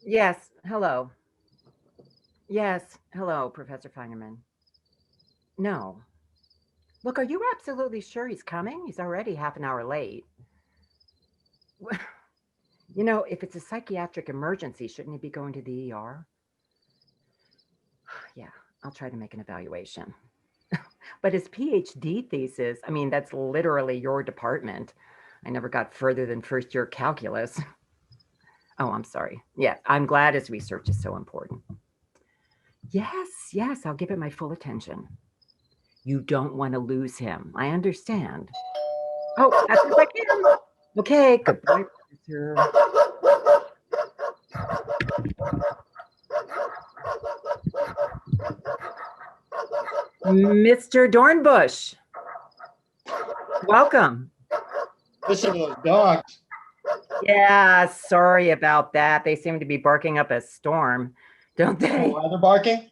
Yes, hello. Yes, hello, Professor Feinerman. No. Look, are you absolutely sure he's coming? He's already half an hour late. If it's a psychiatric emergency, shouldn't he be going to the ER? Yeah, I'll try to make an evaluation. But his PhD thesis, I mean, that's literally your department. I never got further than first year calculus. Oh, I'm sorry. Yeah, I'm glad his research is so important. Yes, I'll give it my full attention. You don't want to lose him. I understand. Oh, that's what I can. Okay, goodbye, Professor. Mr. Dornbush, welcome. Listen to those dogs. Yeah, sorry about that. They seem to be barking up a storm, don't they? Why they're barking?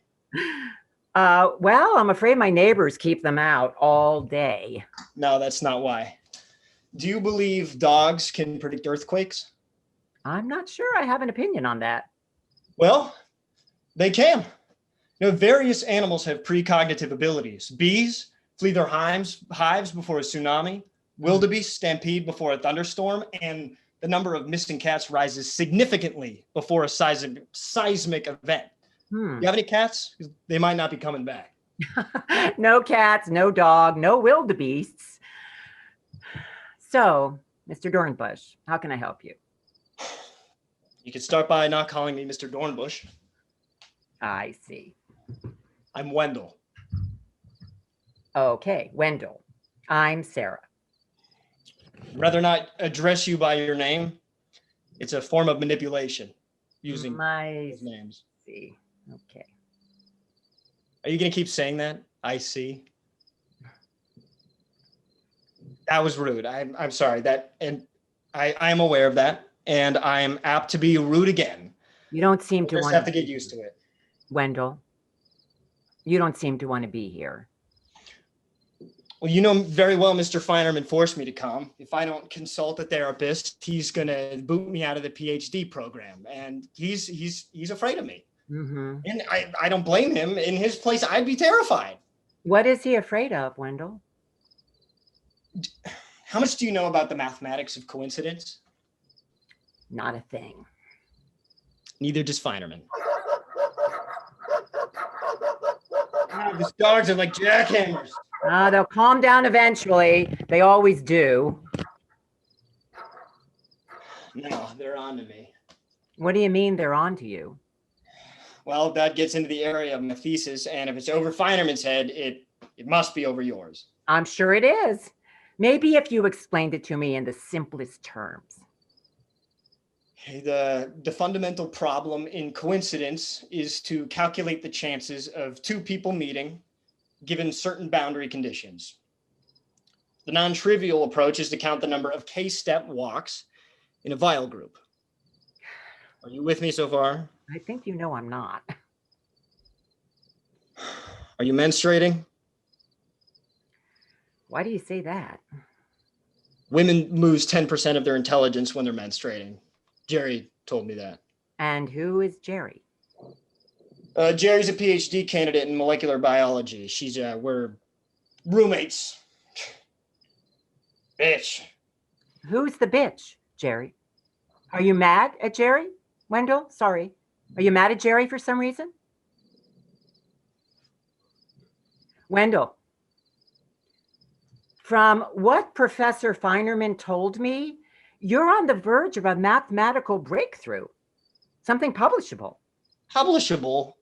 Well, I'm afraid my neighbors keep them out all day. No, that's not why. Do you believe dogs can predict earthquakes? I'm not sure I have an opinion on that. Well, they can. Various animals have precognitive abilities. Bees flee their hives before a tsunami. Wildebeest stampede before a thunderstorm. And the number of missing cats rises significantly before a seismic event. You have any cats? They might not be coming back. No cats, no dog, no wildebeests. So, Mr. Dornbush, how can I help you? You could start by not calling me Mr. Dornbush. I see. I'm Wendell. Okay, Wendell. I'm SARA. I'd rather not address you by your name. It's a form of manipulation using those names. See. Okay. Are you going to keep saying that? I see. That was rude. I'm sorry. And I am aware of that, and I am apt to be rude again. You don't seem to want to have to get used to it. Wendell, you don't seem to want to be here. Well, you know very well Mr. Feinerman forced me to come. If I don't consult a therapist, he's going to boot me out of the PhD program, and he's afraid of me. Mm-hmm. And I don't blame him. In his place, I'd be terrified. What is he afraid of, Wendell? How much do you know about the mathematics of coincidence? Not a thing. Neither does Feinerman. These dogs are like jackhammers. They'll calm down eventually. They always do. No, they're on to me. What do you mean they're on to you? Well, that gets into the area of my thesis, and if it's over Feinerman's head, it must be over yours. I'm sure it is. Maybe if you explained it to me in the simplest terms. The fundamental problem in coincidence is to calculate the chances of two people meeting given certain boundary conditions. The non-trivial approach is to count the number of K-step walks in a vial group. Are you with me so far? I think you know I'm not. Are you menstruating? Why do you say that? Women lose 10% of their intelligence when they're menstruating. JERI told me that. And who is JERI? JERI's a PhD candidate in molecular biology. We're roommates. Bitch. Who's the bitch, JERI? Are you mad at JERI? Wendell, sorry. Are you mad at JERI for some reason? Wendell, from what Professor Feinerman told me, you're on the verge of a mathematical breakthrough, something publishable. Publishable?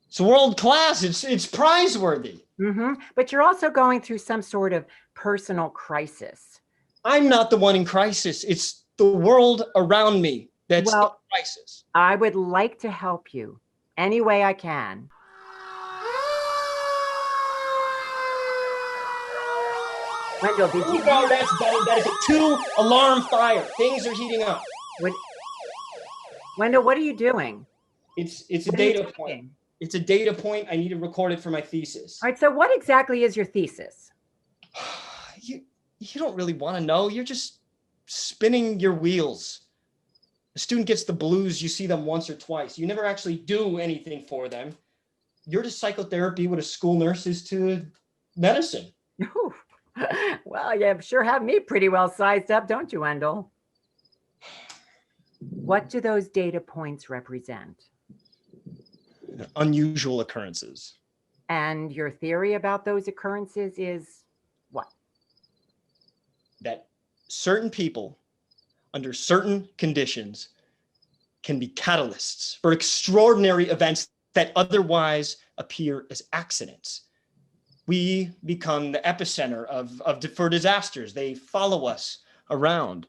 It's world class. It's prize-worthy. Mm-hmm. But you're also going through some sort of personal crisis. I'm not the one in crisis. It's the world around me that's in crisis. I would like to help you any way I can. Wendell, did you know that is a 2-alarm fire? Things are heating up. Wendell, what are you doing? It's a data point. It's a data point. I need to record it for my thesis. All right, so what exactly is your thesis? You don't really want to know. You're just spinning your wheels. A student gets the blues, you see them once or twice. You never actually do anything for them. You're to psychotherapy what a school nurse is to medicine. Ooh. Well, you sure have me pretty well sized up, don't you, Wendell? What do those data points represent? Unusual occurrences. And your theory about those occurrences is what? That certain people under certain conditions can be catalysts for extraordinary events that otherwise appear as accidents. We become the epicenter for disasters. They follow us around.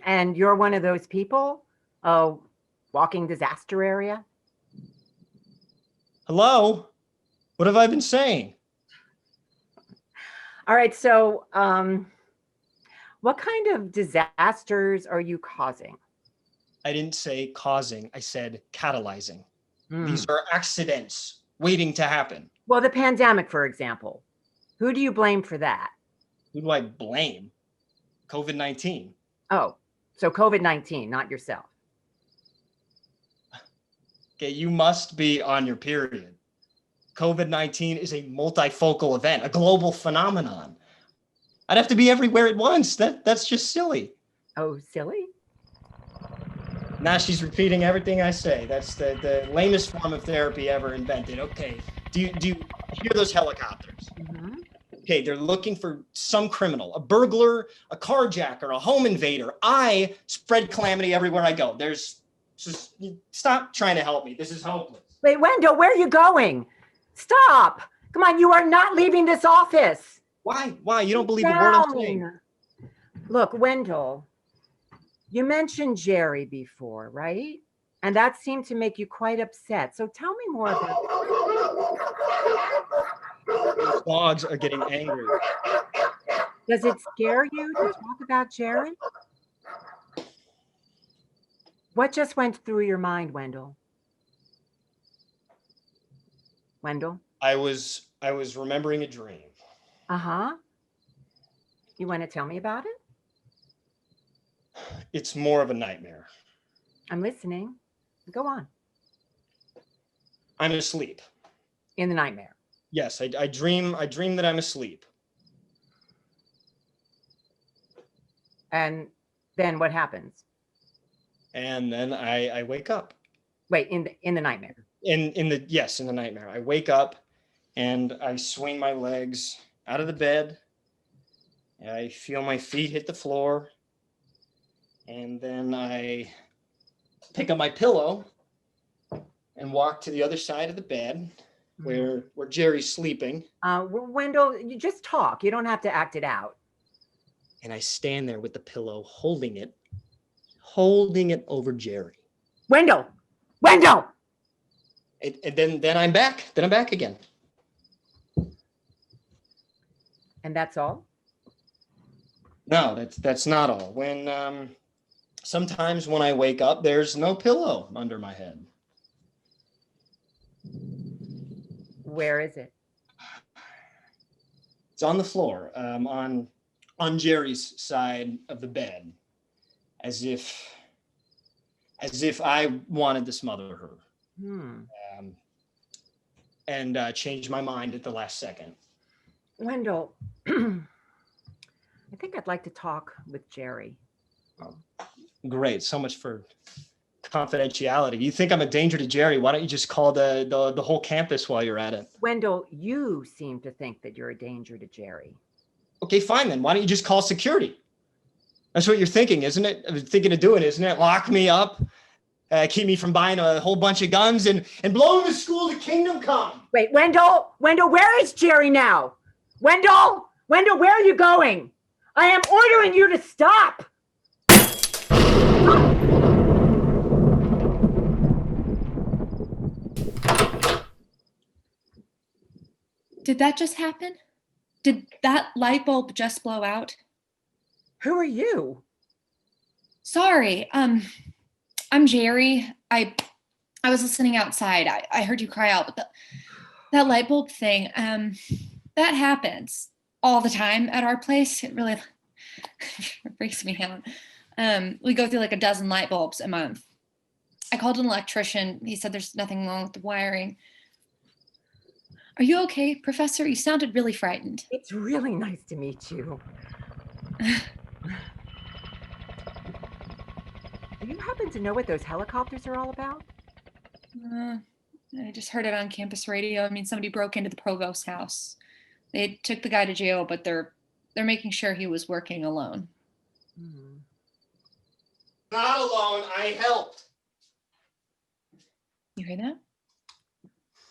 And you're one of those people? Oh, walking disaster area? Hello? What have I been saying? All right, so what kind of disasters are you causing? I didn't say causing, I said catalyzing. These are accidents waiting to happen. Well, the pandemic, for example. Who do you blame for that? Who do I blame? COVID-19. Oh, so COVID-19, not yourself. Okay, you must be on your period. COVID-19 is a multifocal event, a global phenomenon. I'd have to be everywhere at once. That's just silly. Oh, silly? Now she's repeating everything I say. That's the lamest form of therapy ever invented. Okay, do you hear those helicopters? Mm-hmm. Okay, they're looking for some criminal, a burglar, a carjacker, a home invader. I spread calamity everywhere I go. Stop trying to help me. This is hopeless. Wait, Wendell, where are you going? Stop. Come on, you are not leaving this office. Why? You don't believe a word I'm saying? Look, Wendell, you mentioned JERI before, right? And that seemed to make you quite upset. So tell me more about Those dogs are getting angry. Does it scare you to talk about JERI? What just went through your mind, Wendell? Wendell? I was remembering a dream. Uh-huh. You want to tell me about it? It's more of a nightmare. I'm listening. Go on. I'm asleep. In the nightmare. Yes, I dream that I'm asleep. And then what happens? And then I wake up. Wait, in the nightmare. In the nightmare. I wake up and I swing my legs out of the bed. I feel my feet hit the floor. And then I pick up my pillow and walk to the other side of the bed where JERI's sleeping. Wendell, you just talk. You don't have to act it out. And I stand there with the pillow, holding it over JERI. Wendell! And then I'm back. Then I'm back again. And that's all? No, that's not all. When sometimes when I wake up, there's no pillow under my head. Where is it? It's on the floor, on JERI's side of the bed, as if I wanted to smother her. And change my mind at the last second. Wendell, I think I'd like to talk with JERI. Great, so much for confidentiality. You think I'm a danger to JERI? Why don't you just call the whole campus while you're at it? Wendell, you seem to think that you're a danger to JERI. Okay, fine then. Why don't you just call security? That's what you're thinking, isn't it? Thinking of doing, isn't it? Lock me up. Keep me from buying a whole bunch of guns and blowing the school to kingdom come. Wait, Wendell, where is JERI now? Wendell, where are you going? I am ordering you to stop. Did that just happen? Did that light bulb just blow out? Who are you? Sorry, I'm JERI. I was listening outside. I heard you cry out, but that light bulb thing, that happens all the time at our place. It really breaks me out. We go through like a dozen light bulbs a month. I called an electrician. He said there's nothing wrong with the wiring. Are you okay, Professor? You sounded really frightened. It's really nice to meet you. Do you happen to know what those helicopters are all about? I just heard it on campus radio. I mean, somebody broke into the provost's house. They took the guy to jail, but they're making sure he was working alone. Not alone. I helped. You hear that?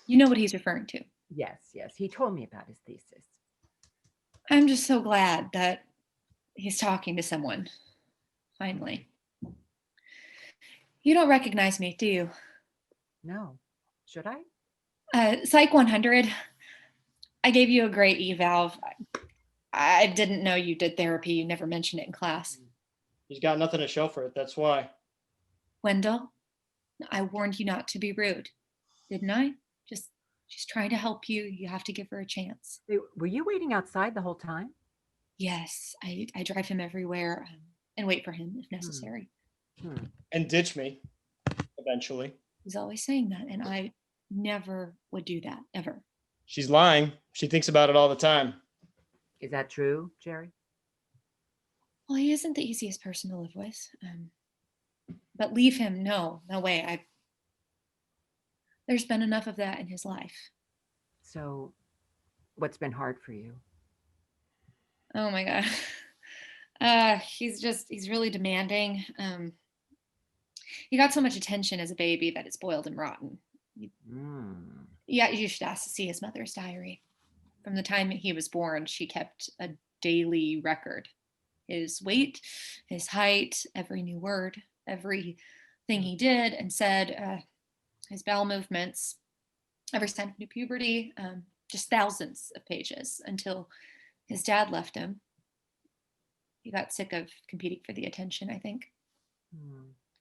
You know what he's referring to. Yes. He told me about his thesis. I'm just so glad that he's talking to someone. Finally. You don't recognize me, do you? No. Should I? Psych 100. I gave you a great eval. I didn't know you did therapy. You never mentioned it in class. He's got nothing to show for it. That's why. Wendell, I warned you not to be rude, didn't I? She's trying to help you. You have to give her a chance. Were you waiting outside the whole time? Yes, I drive him everywhere and wait for him if necessary. And ditch me, eventually. He's always saying that, and I never would do that, ever. She's lying. She thinks about it all the time. Is that true, JERI? Well, he isn't the easiest person to live with. But leave him, no way. There's been enough of that in his life. So, what's been hard for you? Oh my God. He's really demanding. He got so much attention as a baby that it spoiled him rotten. Yeah, you should ask to see his mother's diary. From the time he was born, she kept a daily record. His weight, his height, every new word, everything he did and said, his bowel movements, every sign of new puberty, just thousands of pages until his dad left him. He got sick of competing for the attention, I think.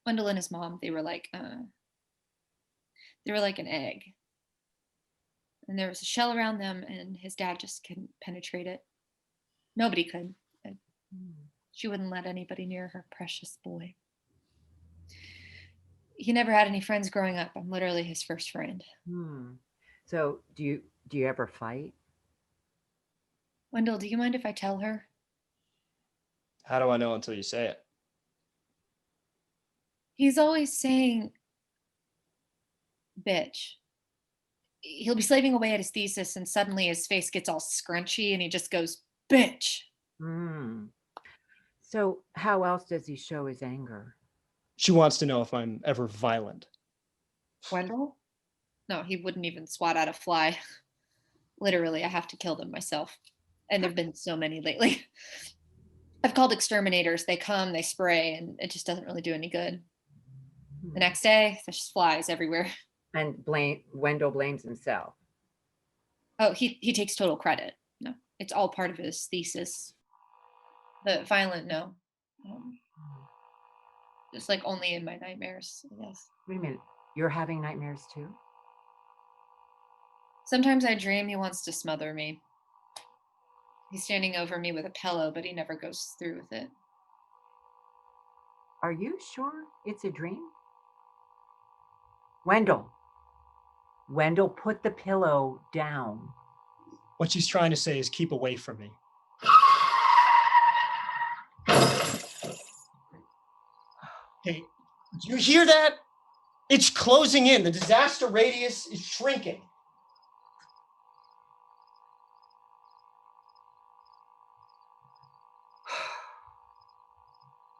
Wendell and his mom, they were like an egg. And there was a shell around them, and his dad just couldn't penetrate it. Nobody could. She wouldn't let anybody near her precious boy. He never had any friends growing up. I'm literally his first friend. So do you ever fight? Wendell, do you mind if I tell her? How do I know until you say it? He's always saying, bitch. He'll be slaving away at his thesis and suddenly his face gets all scrunchy and he just goes, bitch. So how else does he show his anger? She wants to know if I'm ever violent. Wendell? No, he wouldn't even swat at a fly. Literally, I have to kill them myself. And there've been so many lately. I've called exterminators. They come, they spray, and it just doesn't really do any good. The next day, there's just flies everywhere. And Wendell blames himself. Oh, he takes total credit. No, it's all part of his thesis. The violent, no. Just like only in my nightmares, I guess. Wait a minute. You're having nightmares too? Sometimes I dream he wants to smother me. He's standing over me with a pillow, but he never goes through with it. Are you sure it's a dream? Wendell, put the pillow down. What she's trying to say is keep away from me. Hey, do you hear that? It's closing in. The disaster radius is shrinking.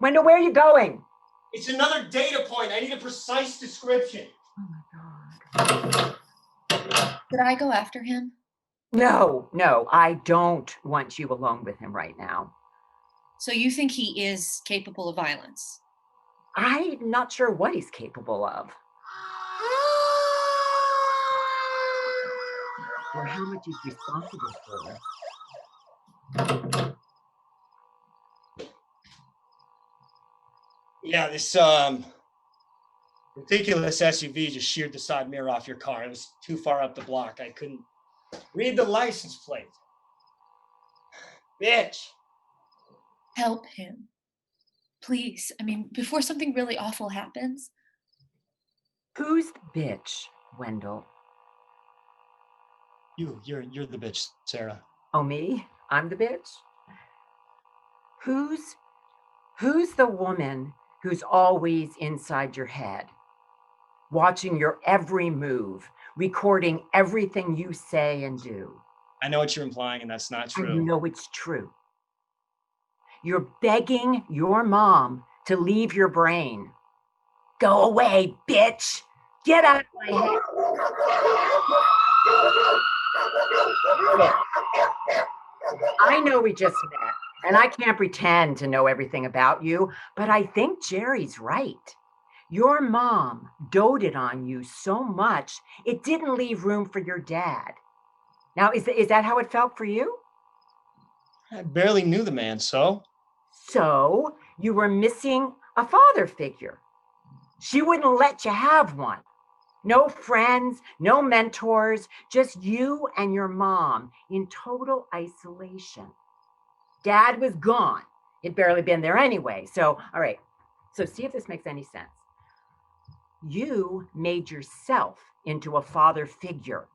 Wendell, where are you going? It's another data point. I need a precise description. Oh my God. Did I go after him? No, I don't want you alone with him right now. So you think he is capable of violence? I'm not sure what he's capable of. Or how much he's responsible for. Yeah, this ridiculous SUV just sheared the side mirror off your car. It was too far up the block. I couldn't read the license plate. Bitch. Help him. Please, I mean, before something really awful happens. Who's the bitch, Wendell? You're the bitch, Sarah. Oh, me? I'm the bitch? Who's the woman who's always inside your head, watching your every move, recording everything you say and do? I know what you're implying, and that's not And true. you know it's true. You're begging your mom to leave your brain. Go away, bitch. Get out of my head. I know we just met, and I can't pretend to know everything about you, but I think JERI's right. Your mom doted on you so much, it didn't leave room for your dad. Now, is that how it felt for you? I barely knew the man, so So you were missing a father figure. She wouldn't let you have one. No friends, no mentors, just you and your mom in total isolation. Dad was gone. He'd barely been there anyway. So, all right. So, see if this makes any sense. You made yourself into a father figure,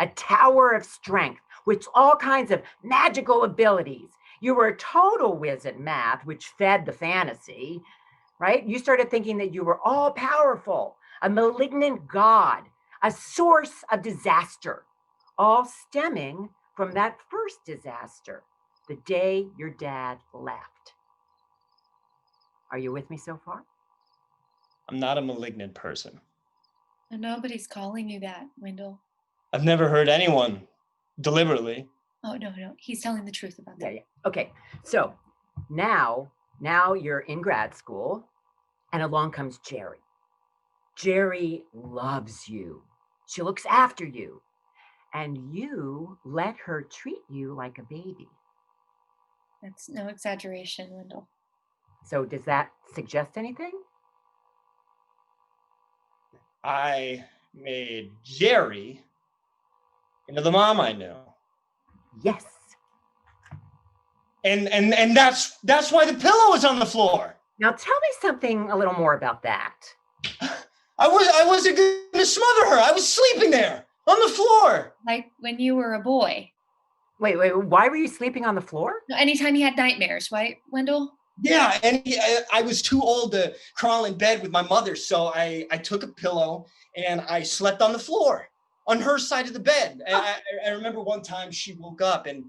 a tower of strength with all kinds of magical abilities. You were a total whiz at math, which fed the fantasy, right? You started thinking that you were all powerful, a malignant god, a source of disaster, all stemming from that first disaster, the day your dad left. Are you with me so far? I'm not a malignant person. Nobody's calling you that, Wendell. I've never heard anyone deliberately. Oh, no. He's telling the truth about that. Yeah. Okay. So now you're in grad school, and along comes JERI. JERI loves you. She looks after you, and you let her treat you like a baby. That's no exaggeration, Wendell. So does that suggest anything? I made JERI into the mom I knew. Yes. And that's why the pillow was on the floor. Now tell me something a little more about that. I wasn't gonna smother her. I was sleeping there on the floor. Like when you were a boy. Wait, why were you sleeping on the floor? Anytime he had nightmares, right, Wendell? Yeah, and I was too old to crawl in bed with my mother, so I took a pillow and I slept on the floor on her side of the bed. And I remember one time she woke up and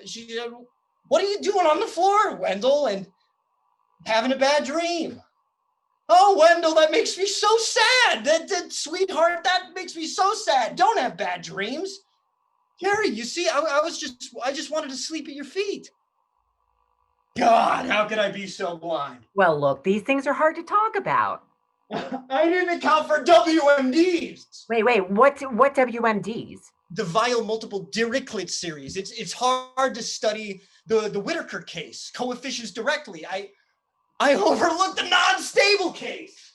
she said, "What are you doing on the floor, Wendell?" And having a bad dream. Oh, Wendell, that makes me so sad. That sweetheart, that makes me so sad. Don't have bad dreams. JERI, you see, I just wanted to sleep at your feet. God, how could I be so blind? Well, look, these things are hard to talk about. I didn't account for WMDs. Wait, what WMDs? The Weil multiple Dirichlet series. It's hard to study the Whittaker case, coefficients directly. I overlooked the non-stable case.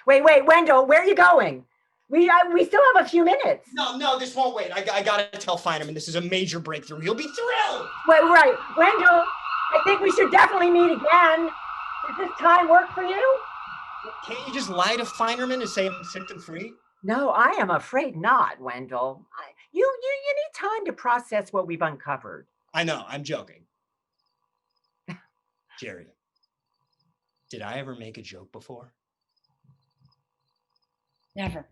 Wait, Wendell, where are you going? We still have a few minutes. No, this won't wait. I gotta tell Feinerman this is a major breakthrough. He'll be thrilled. Wait, right, Wendell, I think we should definitely meet again. Does this time work for you? Can't you just lie to Feinerman and say I'm symptom-free? No, I am afraid not, Wendell. You need time to process what we've uncovered. I know, I'm joking. JERI, did I ever make a joke before? Never.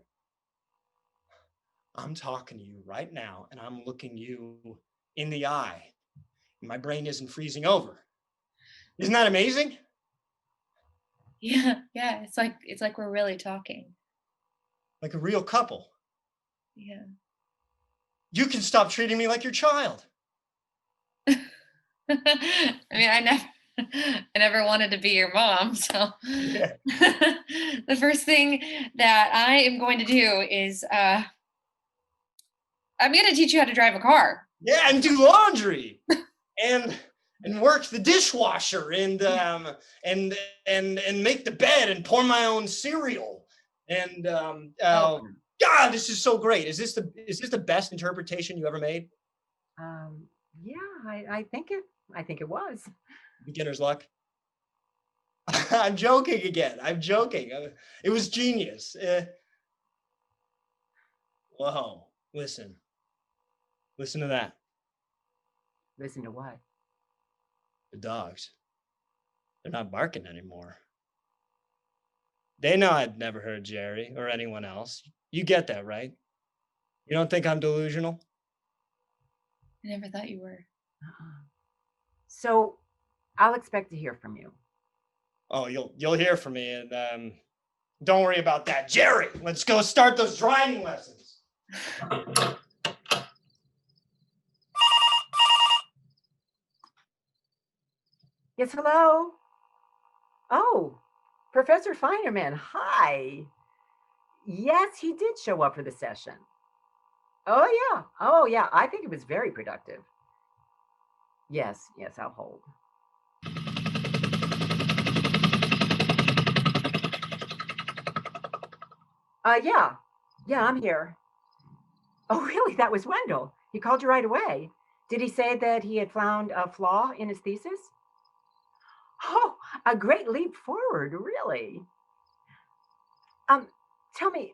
I'm talking to you right now, and I'm looking you in the eye. My brain isn't freezing over. Isn't that amazing? Yeah. It's like we're really talking. Like a real couple. Yeah. You can stop treating me like your child. I mean, I never wanted to be your mom. So Yeah. the first thing that I am going to do is I'm going to teach you how to drive a car. Yeah, and do laundry, and work the dishwasher, and make the bed, and pour my own cereal, and God, this is so great. Is this the best interpretation you ever made? Yeah, I think I think it was. Beginner's luck. I'm joking again. I'm joking. It was genius. Whoa. Listen. Listen to that. Listen to what? The dogs. They're not barking anymore. They know I'd never heard JERI or anyone else. You get that, right? You don't think I'm delusional? I never thought you were. So I'll expect to hear from you. Oh, you'll hear from me, and don't worry about that. JERI, let's go start those driving lessons. Yes, hello? Oh, Professor Feinerman, hi. Yes, he did show up for the session. Oh, yeah, I think it was very productive. Yes, I'll hold. Yeah, I'm here. Oh, really? That was Wendell. He called you right away. Did he say that he had found a flaw in his thesis? Oh, a great leap forward, really. Tell me,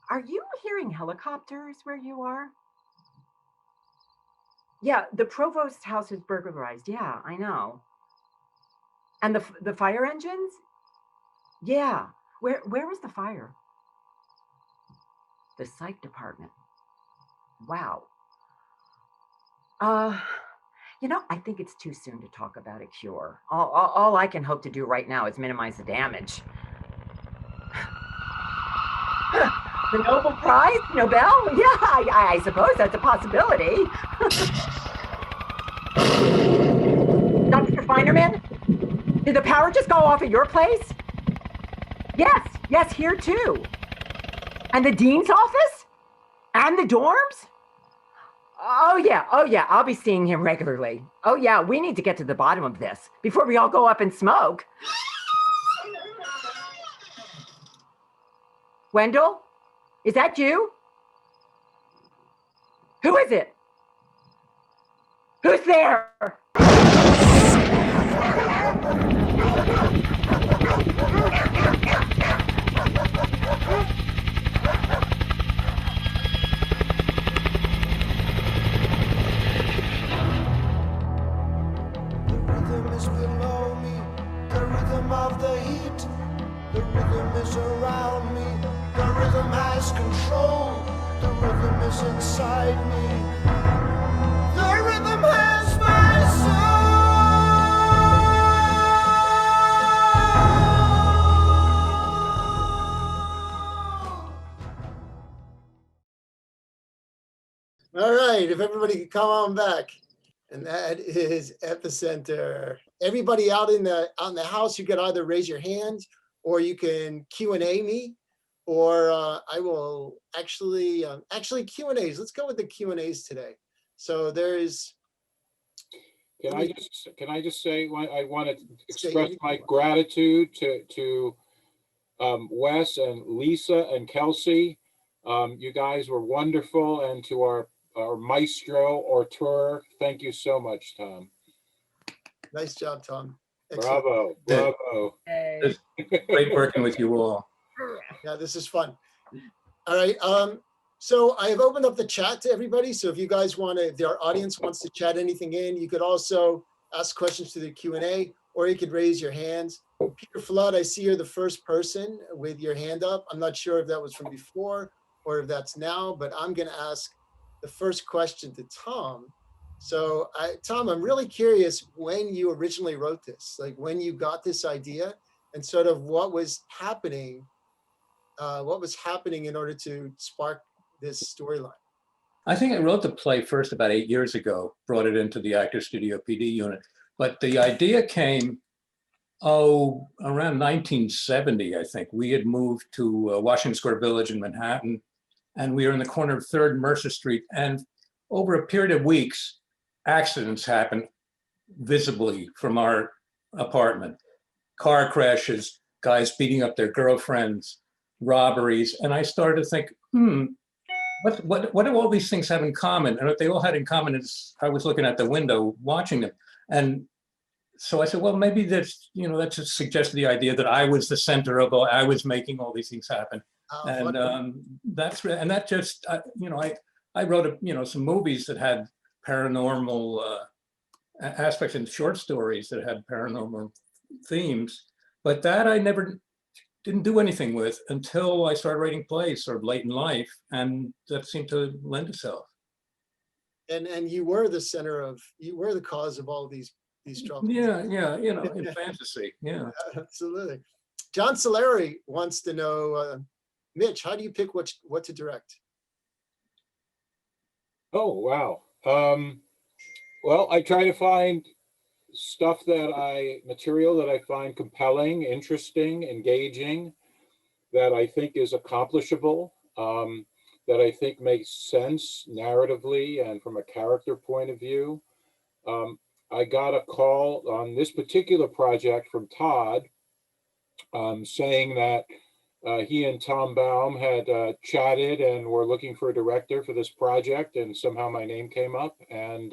are you hearing helicopters where you are? Yeah, the provost's house is burglarized. Yeah, I know. And the fire engines? Yeah. Where was the fire? The psych department. Wow. I think it's too soon to talk about a cure. All I can hope to do right now is minimize the damage. The Nobel Prize? Nobel? Yeah, I suppose that's a possibility. Dr. Feinerman? Did the power just go off at your place? Yes, here too. And the dean's office? And the dorms? Oh yeah, I'll be seeing him regularly. Oh yeah, we need to get to the bottom of this before we all go up in smoke. Wendell? Is that you? Who is it? Who's there? Below me, the rhythm of the heat, the rhythm is around me, the rhythm has control, the rhythm is inside me, the rhythm has my soul. All right, if everybody could come on back. And that is Epicenter. Everybody out in the house, you can either raise your hand or you can Q&A me, or I will actually Q&As. Let's go with the Q&As today. So there's. Can I just say, I want to express my gratitude to Wes and Lisa and Kelsey. You guys were wonderful, and to our maestro or tour, thank you so much, Tom. Nice job, Tom. Excellent. Bravo. Hey. Great working with you all. Yeah, this is fun. All right. So I have opened up the chat to everybody. So if you guys want to, if our audience wants to chat anything in, you could also ask questions to the Q&A, or you could raise your hands. Peter Flood, I see you're the first person with your hand up. I'm not sure if that was from before or if that's now, but I'm going to ask the first question to Tom. So Tom, I'm really curious when you originally wrote this, like when you got this idea and sort of what was happening in order to spark this storyline. I think I wrote the play first about 8 years ago, brought it into the Actor Studio PD unit. But the idea came, around 1970, I think. We had moved to Washington Square Village in Manhattan, and we were in the corner of 3rd and Mercer Street. And over a period of weeks, accidents happened visibly from our apartment. Car crashes, guys beating up their girlfriends, robberies. And I started to think, what do all these things have in common? And what they all had in common is I was looking at the window watching them. And so I said, well, maybe that's, that just suggested the idea that I was the center of all, I was making all these things happen. And that just, I wrote, some movies that had paranormal aspects and short stories that had paranormal themes, but that I never didn't do anything with until I started writing plays sort of late in life, and that seemed to lend itself. And you were the you were the cause of all these troubles. Yeah, in fantasy, yeah. Absolutely. John Solari wants to know, Mitch, how do you pick what to direct? Oh, wow. Well, I try to find material that I find compelling, interesting, engaging, that I think is accomplishable, that I think makes sense narratively and from a character point of view. I got a call on this particular project from Todd saying that he and Tom Baum had chatted and were looking for a director for this project, and somehow my name came up, and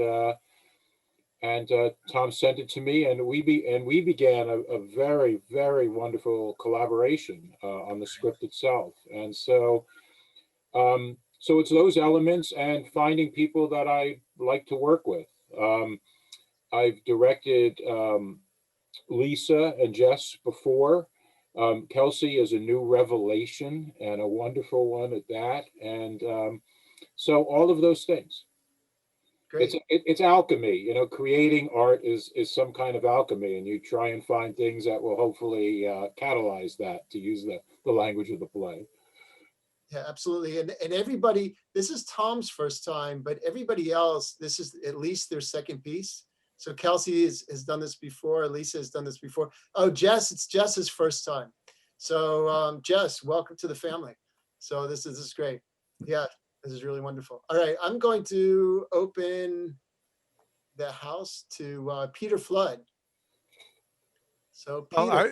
Tom sent it to me, and we began a very, very wonderful collaboration on the script itself. And so it's those elements and finding people that I like to work with. I've directed Lisa and Jess before. Kelsey is a new revelation and a wonderful one at that. And so all of those things. Great. It's alchemy, creating art is some kind of alchemy, and you try and find things that will hopefully catalyze that, to use the language of the play. Yeah, absolutely. And everybody, this is Tom's first time, but everybody else, this is at least their second piece. So Kelsey has done this before. Lisa has done this before. Oh, Jess, it's Jess's first time. So Jess, welcome to the family. So this is great. Yeah, this is really wonderful. All right, I'm going to open the house to Peter Flood. So Peter. Well,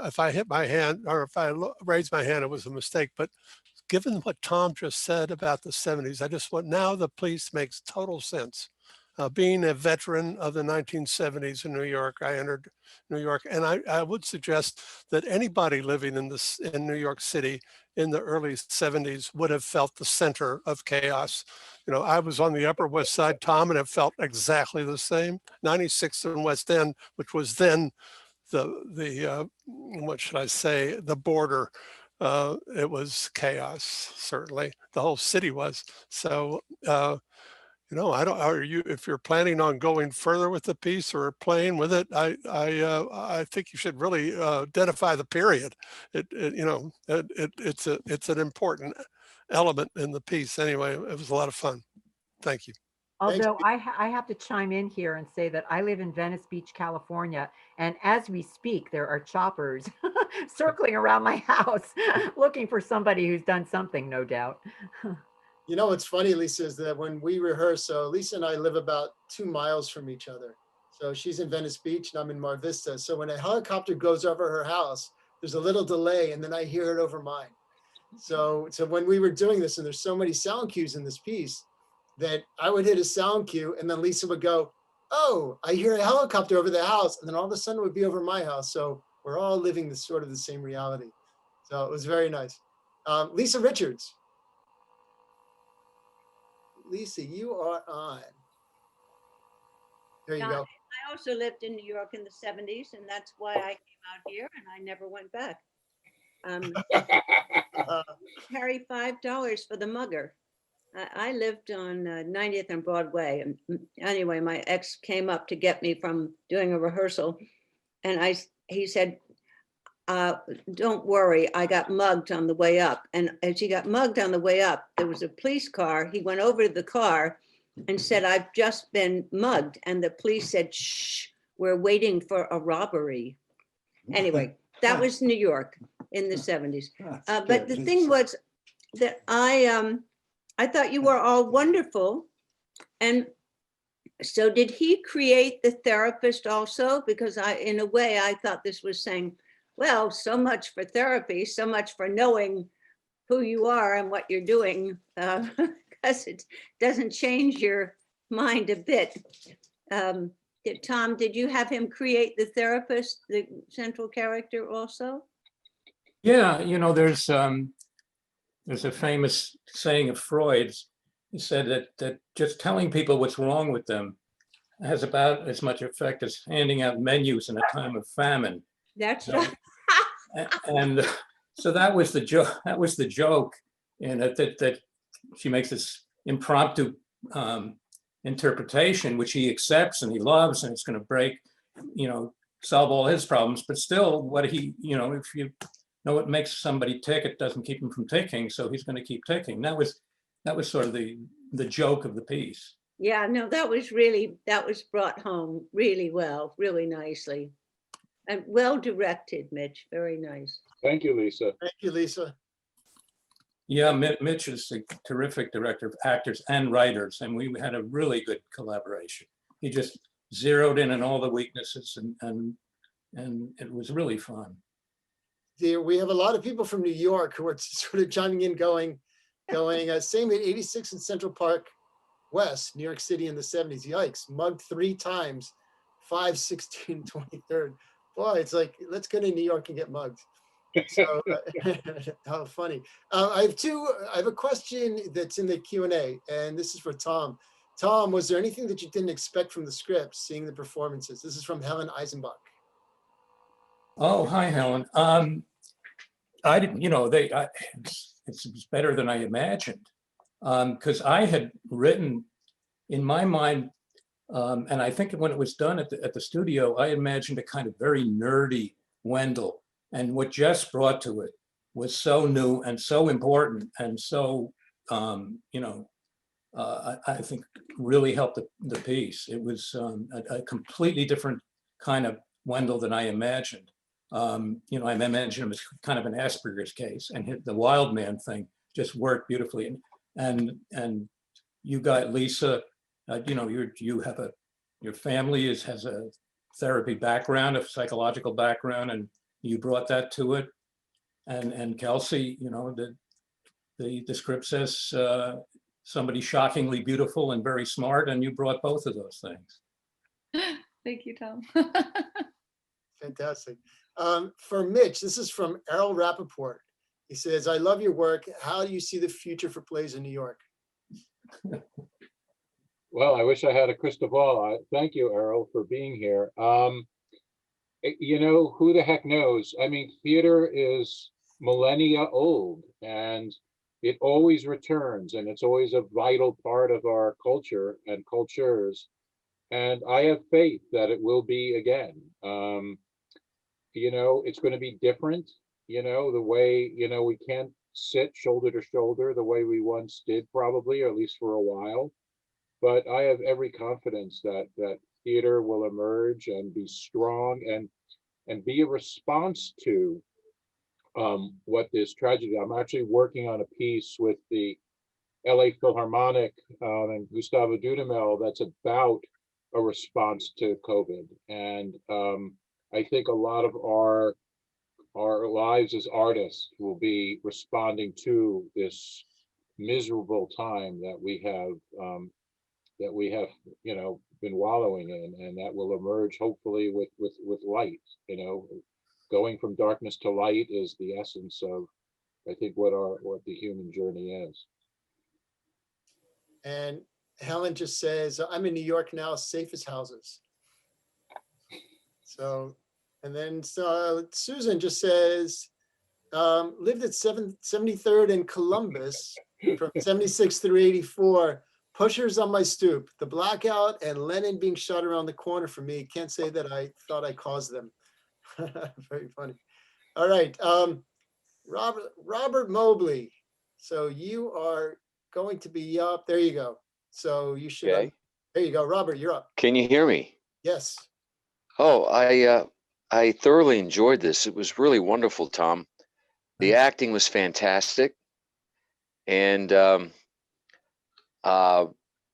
if I hit my hand, or if I raised my hand, it was a mistake. But given what Tom just said about the 70s, now the piece makes total sense. Being a veteran of the 1970s in New York, I entered New York, and I would suggest that anybody living in New York City in the early 70s would have felt the center of chaos. I was on the Upper West Side, Tom, and it felt exactly the same. 96th and West End, which was then the what should I say, the border. It was chaos, certainly. The whole city was. So, if you're planning on going further with the piece or playing with it, I think you should really identify the period. It's an important element in the piece. Anyway, it was a lot of fun. Thank you. Although I have to chime in here and say that I live in Venice Beach, California, and as we speak, there are choppers circling around my house looking for somebody who's done something, no doubt. What's funny, Lisa, is that when we rehearse, so Lisa and I live about 2 miles from each other. So she's in Venice Beach and I'm in Mar Vista. So when a helicopter goes over her house, there's a little delay and then I hear it over mine. So when we were doing this, and there's so many sound cues in this piece, that I would hit a sound cue and then Lisa would go, oh, I hear a helicopter over the house. And then all of a sudden it would be over my house. So we're all living the same reality. So it was very nice. Lisa Richards. Lisa, you are on. There you go. I also lived in New York in the 70s, and that's why I came out here, and I never went back. Carry $5 for the mugger. I lived on 90th and Broadway. And anyway, my ex came up to get me from doing a rehearsal, and he said, don't worry, I got mugged on the way up. And as he got mugged on the way up, there was a police car. He went over to the car and said, I've just been mugged. And the police said, shh, we're waiting for a robbery. Anyway, that was New York in the 70s. But the thing was that I thought you were all wonderful. And so did he create the therapist also? Because in a way, I thought this was saying, well, so much for therapy, so much for knowing who you are and what you're doing, because it doesn't change your mind a bit. Tom, did you have him create the therapist, the central character also? Yeah, you know, there's a famous saying of Freud's. He said that just telling people what's wrong with them has about as much effect as handing out menus in a time of famine. That's You know, right. and so that was the joke. That was the joke in it, that she makes this impromptu interpretation, which he accepts and he loves, and it's going to break, you know, solve all his problems. But still, what he, you know, if you know what makes somebody tick, it doesn't keep him from ticking. So he's going to keep ticking. That was sort of the joke of the piece. Yeah, no, that was brought home really well, really nicely. And well directed, Mitch. Very nice. Thank you, Lisa. Thank you, Lisa. Yeah, Mitch is a terrific director of actors and writers, and we had a really good collaboration. He just zeroed in on all the weaknesses, and it was really fun. We have a lot of people from New York who are sort of chiming in, going, same at 86 in Central Park West, New York City in the 70s. Yikes, mugged 3 times, 5, 16, 23rd. Boy, it's like, let's go to New York and get mugged. So how funny. I have a question that's in the Q&A, and this is for Tom. Tom, was there anything that you didn't expect from the script, seeing the performances? This is from Helen Eisenbach. Oh, hi, Helen. I didn't, you know, it's better than I imagined, because I had written in my mind, and I think when it was done at the studio, I imagined a kind of very nerdy Wendell. And what Jess brought to it was so new and so important and so, you know, I think really helped the piece. It was a completely different kind of Wendell than I imagined. You know, I imagined him as kind of an Asperger's case, and the wild man thing just worked beautifully. And you got Lisa, you know, your family has a therapy background, a psychological background, and you brought that to it. And Kelsey, you know, the script says somebody shockingly beautiful and very smart, and you brought both of those things. Thank you, Tom. Fantastic. For Mitch, this is from Errol Rappaport. He says, I love your work. How do you see the future for plays in New York? Well, I wish I had a crystal ball. Thank you, Errol, for being here. You know, who the heck knows? I mean, theater is millennia old, and it always returns, and it's always a vital part of our culture and cultures. And I have faith that it will be again. You know, it's going to be different, you know, the way, you know, we can't sit shoulder to shoulder the way we once did, probably, or at least for a while. But I have every confidence that theater will emerge and be strong and be a response to what this tragedy. I'm actually working on a piece with the LA Philharmonic and Gustavo Dudamel that's about a response to COVID. And I think a lot of our lives as artists will be responding to this miserable time that we have, you know, been wallowing in, and that will emerge hopefully with light. You know, going from darkness to light is the essence of, I think, what the human journey is. And Helen just says, I'm in New York now, safe as houses. So, and then Susan just says, lived at 73rd in Columbus from 76 through 84. Pushers on my stoop, the blackout and Lenin being shot around the corner for me. Can't say that I thought I caused them. Very funny. All right, Robert Mobley. So you are going to be up. There you go. So you should. Okay. There you go, Robert. You're up. Can you hear me? Yes. Oh, I thoroughly enjoyed this. It was really wonderful, Tom. The acting was fantastic, and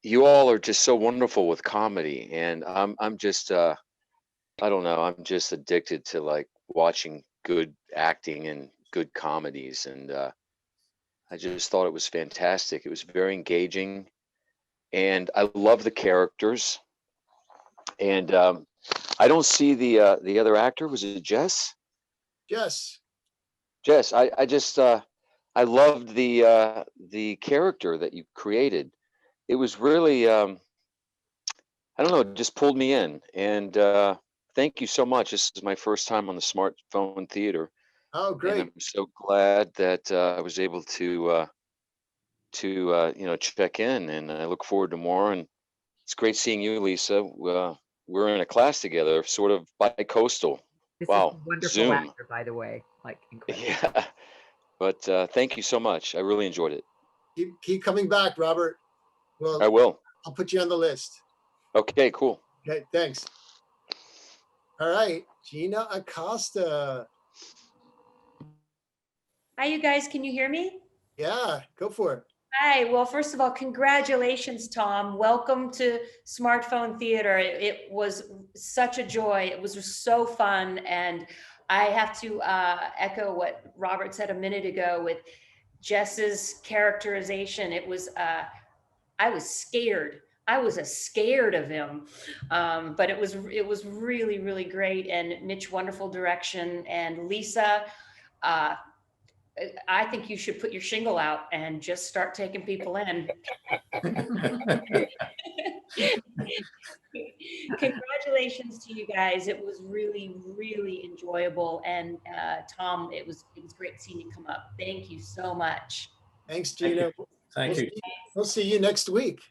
you all are just so wonderful with comedy. And I'm just I don't know. I'm just addicted to like watching good acting and good comedies, and I just thought it was fantastic. It was very engaging, and I love the characters. And I don't see the other actor. Was it Jess? Yes. Jess, I just I loved the character that you created. It was really I don't know, it just pulled me in. And thank you so much. This is my first time on the Smartphone Theater, Oh, and great. I'm so glad that I was able to you know, check in. And I look forward to more. And it's great seeing you, Lisa. We're in a class together, sort of bi-coastal. This is Wow, a wonderful Zoom. actor, by the way. Like incredible. Yeah, but thank you so much. I really enjoyed it. Keep coming back, Robert. I Well, will. I'll put you on the list. Okay, cool. Okay, thanks. All right, Gina Acosta. Hi, you guys. Can you hear me? Yeah, go for it. Hi. Well, first of all, congratulations, Tom. Welcome to Smartphone Theater. It was such a joy. It was so fun. And I have to echo what Robert said a minute ago with Jess's characterization. It was, I was scared. I was scared of him, but it was really, really great. And Mitch, wonderful direction. And Lisa, I think you should put your shingle out and just start taking people in. Congratulations to you guys. It was really, really enjoyable. And Tom, it was great seeing you come up. Thank you so much. Thanks, Gina. Thank you. We'll see you next week.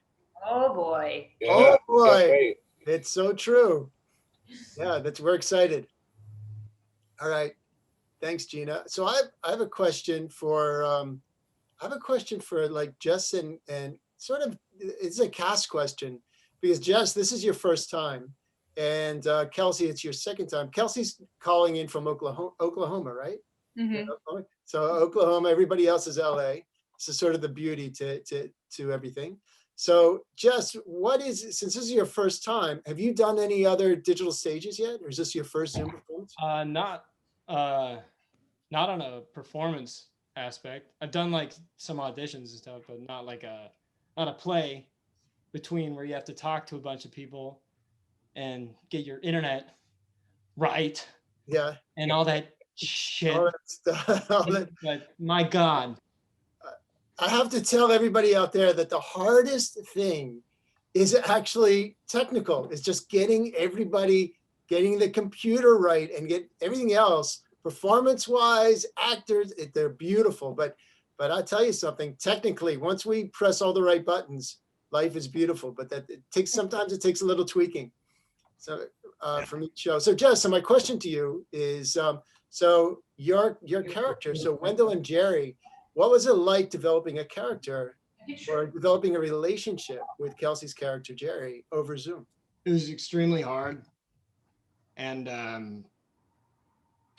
Oh boy. Yeah, Oh boy, can't wait. it's so true. Yeah, we're excited. All right, thanks, Gina. So I have a question for like Jess and sort of it's a cast question because Jess, this is your first time, and Kelsey, it's your second time. Kelsey's calling in from Oklahoma, right? Mhm. So Oklahoma, everybody else is LA. This is sort of the beauty to everything. So Jess, since this is your first time, have you done any other digital stages yet? Or is this your first Zoom performance? Not on a performance aspect. I've done like some auditions and stuff, but not a play between where you have to talk to a bunch of people and get your internet right. Yeah. And all that shit. All that stuff, all that. But my God. I have to tell everybody out there that the hardest thing is actually technical. It's just getting the computer right and get everything else performance-wise, actors, they're beautiful. But I'll tell you something, technically, once we press all the right buttons, life is beautiful. But sometimes it takes a little tweaking. So from each show. So Jess, so my question to you is, so your character, so Wendell and JERI, what was it like developing a character or developing a relationship with Kelsey's character, JERI, over Zoom? It was extremely hard. And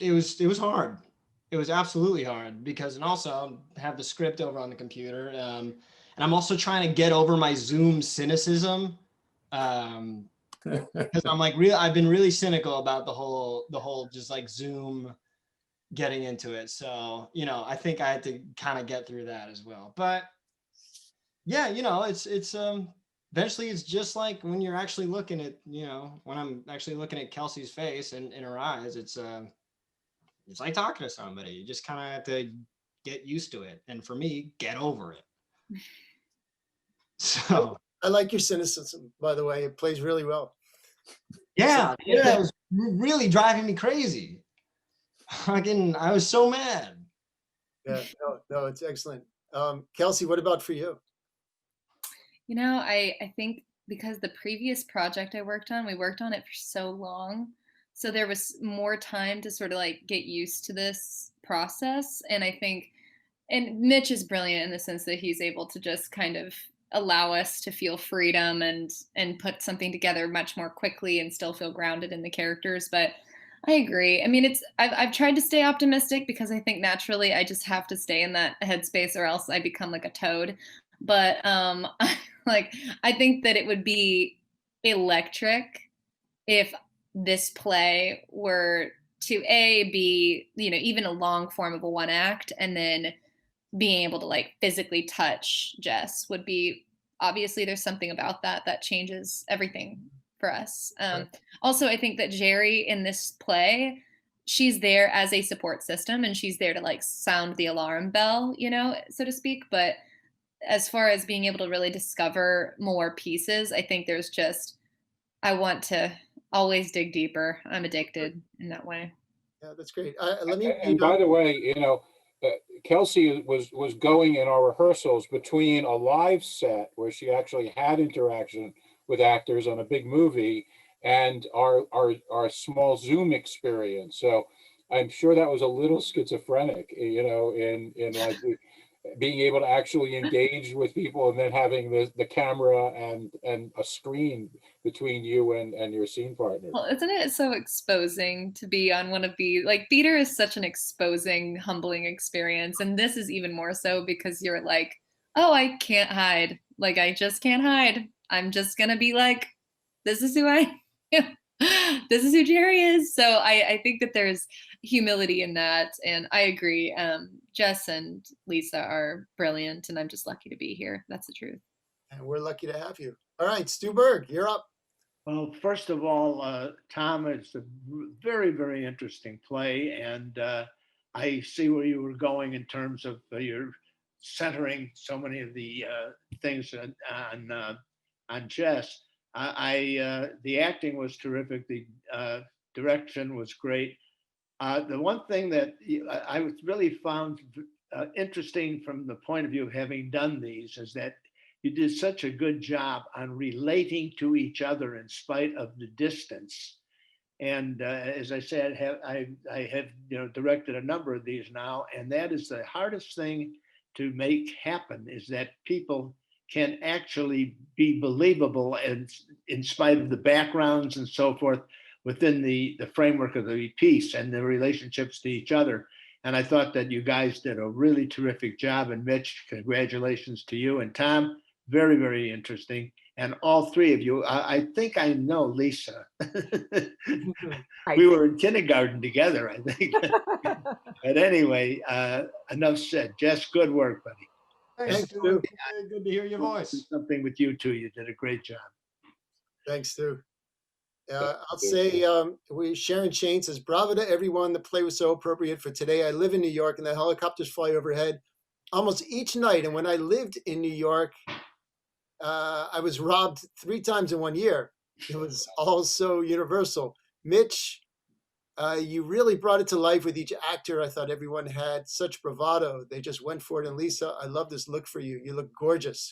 it was hard. It was absolutely hard because, and also I have the script over on the computer. And I'm also trying to get over my Zoom cynicism. Because I'm like, I've been really cynical about the whole just like Zoom getting into it. So, you know, I think I had to kind of get through that as well. But yeah, you know, it's eventually it's just like when you're actually looking at, you know, when I'm actually looking at Kelsey's face and in her eyes, it's like talking to somebody. You just kind of have to get used to it. And for me, get over it. So I like your cynicism, by the way. It plays really well. yeah, the internet was really driving me crazy. I was so mad. Yeah, no, it's excellent. Kelsey, what about for you? You know, I think because the previous project I worked on, we worked on it for so long. So there was more time to sort of like get used to this process. And I think, and Mitch is brilliant in the sense that he's able to just kind of allow us to feel freedom and put something together much more quickly and still feel grounded in the characters. But I agree. I mean, I've tried to stay optimistic because I think naturally I just have to stay in that headspace or else I become like a toad. But I think that it would be electric if this play were to be, you know, even a long form of a one act, and then being able to like physically touch Jess would be, obviously there's something about that changes everything for us. Also, I think that JERI in this play, she's there as a support system, and she's there to like sound the alarm bell, you know, so to speak. But as far as being able to really discover more pieces, I think there's just, I want to always dig deeper. I'm addicted in that way. Yeah, that's great. Let me. And by the way, you know, Kelsey was going in our rehearsals between a live set where she actually had interaction with actors on a big movie and our small Zoom experience. So I'm sure that was a little schizophrenic, you know, in like being able to actually engage with people and then having the camera and a screen between you and your scene partner. Well, isn't it so exposing to be on one of the, like, theater is such an exposing, humbling experience. And this is even more so because you're like, oh, I can't hide. Like, I just can't hide. I'm just going to be like, this is who I am. This is who JERI is. So I think that there's humility in that. And I agree. Jess and Lisa are brilliant, and I'm just lucky to be here. That's the truth. And we're lucky to have you. All right, Stu Berg, you're up. Well, first of all, Tom, it's a very, very interesting play. And I see where you were going in terms of your centering so many of the things on Jess. The acting was terrific. The direction was great. The one thing that I really found interesting from the point of view of having done these is that you did such a good job on relating to each other in spite of the distance. And as I said, I have directed a number of these now, and that is the hardest thing to make happen, is that people can actually be believable and in spite of the backgrounds and so forth within the framework of the piece and the relationships to each other. And I thought that you guys did a really terrific job. And Mitch, congratulations to you. And Tom, very, very interesting. And all three of you, I think I know Lisa. We were in kindergarten together, I think. But anyway, enough said. Jess, good work, buddy. Thanks, Stu. Good to hear your voice. Something with you too. You did a great job. Thanks, Stu. I'll say, Sharon Shane says, bravo to everyone. The play was so appropriate for today. I live in New York and the helicopters fly overhead almost each night. And when I lived in New York, I was robbed 3 times in 1 year. It was all so universal. Mitch, you really brought it to life with each actor. I thought everyone had such bravado. They just went for it. And Lisa, I love this look for you. You look gorgeous.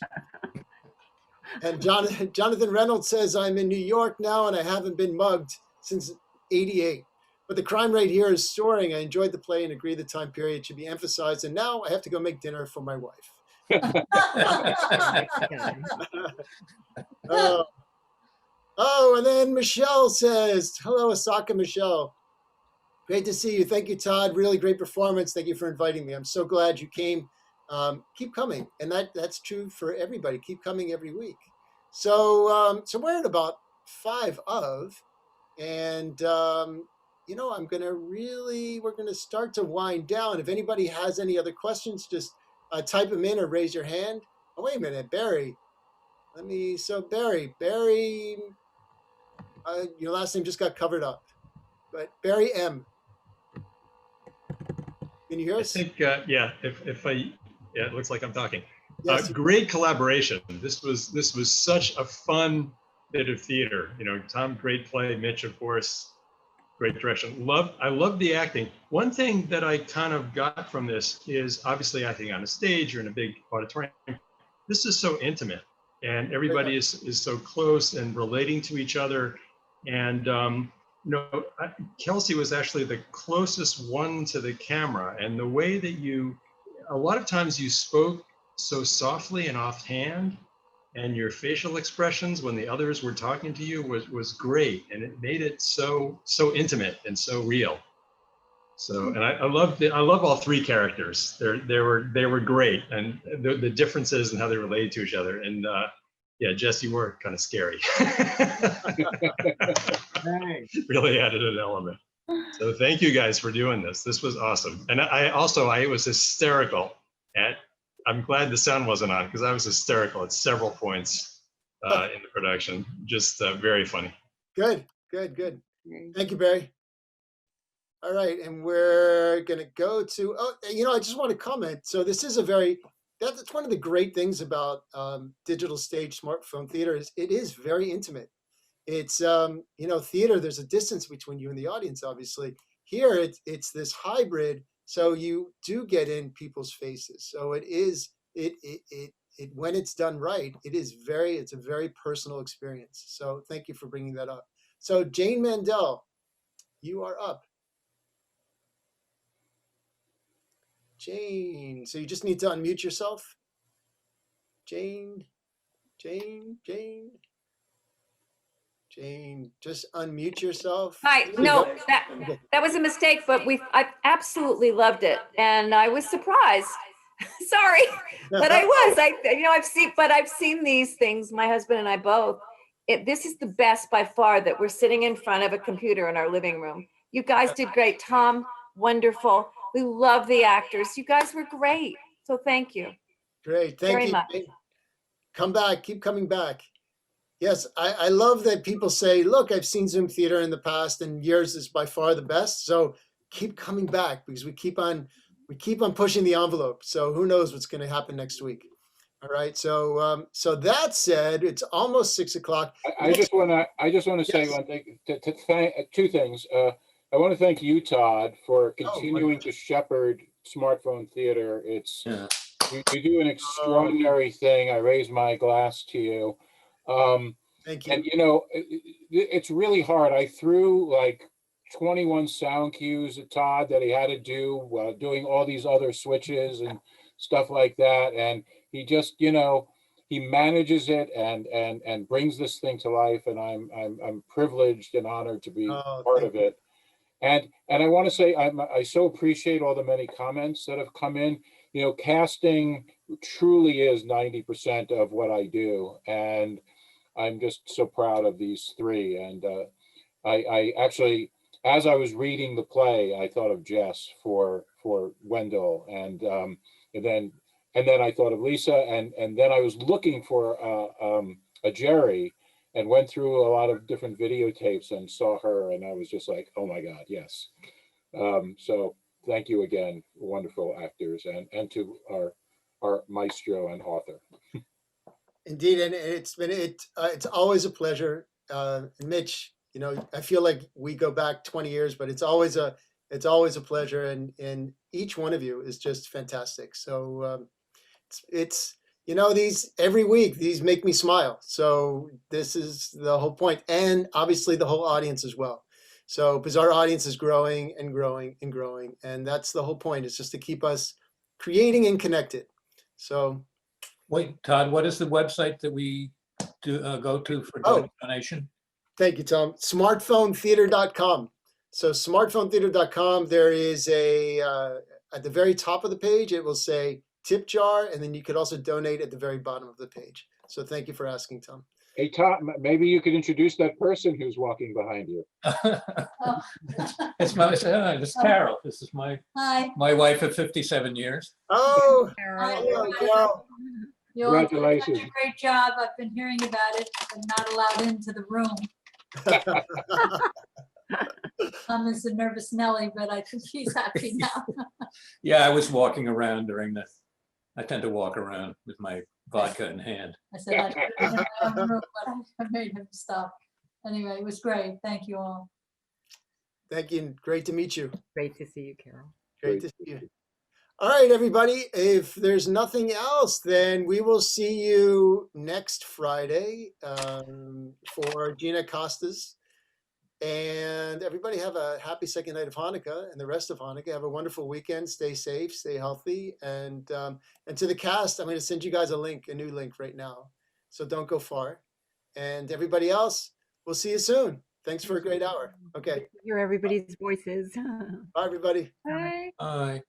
And Jonathan Reynolds says, I'm in New York now and I haven't been mugged since '88. But the crime rate here is soaring. I enjoyed the play and agree the time period should be emphasized. And now I have to go make dinner for my wife. And then Michelle says, hello, Asaka Michelle. Great to see you. Thank you, Todd. Really great performance. Thank you for inviting me. I'm so glad you came. Keep coming. And that's true for everybody. Keep coming every week. So we're at about 5 of, and we're going to start to wind down. If anybody has any other questions, just type them in or raise your hand. Oh, wait a minute, Barry. Barry, your last name just got covered up, but Barry M. Can you hear us? I think, it looks like I'm talking. Yes. Great collaboration. This was such a fun bit of theater. Tom, great play. Mitch, of course, great direction. I love the acting. One thing that I kind of got from this is obviously acting on a stage or in a big auditorium. This is so intimate, and everybody is so close and relating to each other. And Kelsey was actually the closest one to the camera, and the way that a lot of times you spoke so softly and offhand, and your facial expressions when the others were talking to you was great, and it made it so intimate and so real. So, and I love all 3 characters. They were great, and the differences and how they related to each other. And yeah, Jess, you were kind of scary. Really added an element. So thank you guys for doing this. This was awesome. And I was hysterical I'm glad the sound wasn't on, because I was hysterical at several points in the production. Just very funny. Good, good, good. Thank you, Barry. All right, and we're gonna go to, oh, I just want to comment. So this is that's one of the great things about digital stage smartphone theater is it is very intimate. It's, theater, there's a distance between you and the audience, obviously. Here, it's this hybrid, so you do get in people's faces. So it is, when it's done right, it's a very personal experience. So thank you for bringing that up. So Jane Mandel, you are up. Jane, so you just need to unmute yourself. Jane, just unmute yourself. Hi, There you no, go. that was a mistake, but I absolutely loved it. And I was surprised. Sorry, but I've seen these things, my husband and I both. This is the best by far that we're sitting in front of a computer in our living room. You guys did great. Tom, wonderful. We love the actors. You guys were great. So thank you. Great, thank Very you. much. Come back, keep coming back. Yes, I love that people say, look, I've seen Zoom theater in the past and yours is by far the best. So keep coming back because we keep on pushing the envelope. So who knows what's going to happen next week. All right. So that said, it's almost 6 o'clock. I just want to say one thing, to thank two things. I want to thank you, Todd, for continuing to shepherd smartphone theater. It's you do an extraordinary thing. I raise my glass to you. Thank you. And it's really hard. I threw like 21 sound cues at Todd that he had to do while doing all these other switches and stuff like that. And he just, he manages it and brings this thing to life. And I'm privileged and honored to be part of it. And I want to say I so appreciate all the many comments that have come in. Casting truly is 90% of what I do, and I'm just so proud of these three. And I actually, as I was reading the play, I thought of Jess for Wendell, and then I thought of Lisa, and then I was looking for a JERI. And went through a lot of different videotapes and saw her, and I was just like, oh my God, yes. So thank you again, wonderful actors, and to our maestro and author. Indeed, and it's always a pleasure. Mitch, I feel like we go back 20 years, but it's always a pleasure, and each one of you is just fantastic. So it's these every week, these make me smile. So this is the whole point. And obviously the whole audience as well. So because our audience is growing and growing and growing. And that's the whole point, is just to keep us creating and connected. So. Wait, Todd, what is the website that we go to for donation? Thank you, Tom. Smartphonetheater.com. So smartphonetheater.com, there is at the very top of the page, it will say tip jar, and then you could also donate at the very bottom of the page. So thank you for asking, Tom. Hey, Tom, maybe you could introduce that person who's walking behind you. It's Carol. This is my wife of 57 years. Oh, hello, Carol. Congratulations. You're doing a great job. I've been hearing about it, but not allowed into the room. Tom is a nervous Nelly, but I think he's happy now. Yeah, I was walking around I tend to walk around with my vodka in hand. I said I put it in my own room, but I made him stop. Anyway, it was great. Thank you all. Thank you. Great to meet you. Great to see you, Carol. Great to see you. All right, everybody. If there's nothing else, then we will see you next Friday for Gina Costas. And everybody have a happy second night of Hanukkah and the rest of Hanukkah. Have a wonderful weekend. Stay safe, stay healthy. And to the cast, I'm going to send you guys a new link right now. So don't go far. And everybody else, we'll see you soon. Thanks for a great hour. Okay. Hear everybody's voices. Bye, everybody. Bye. Bye.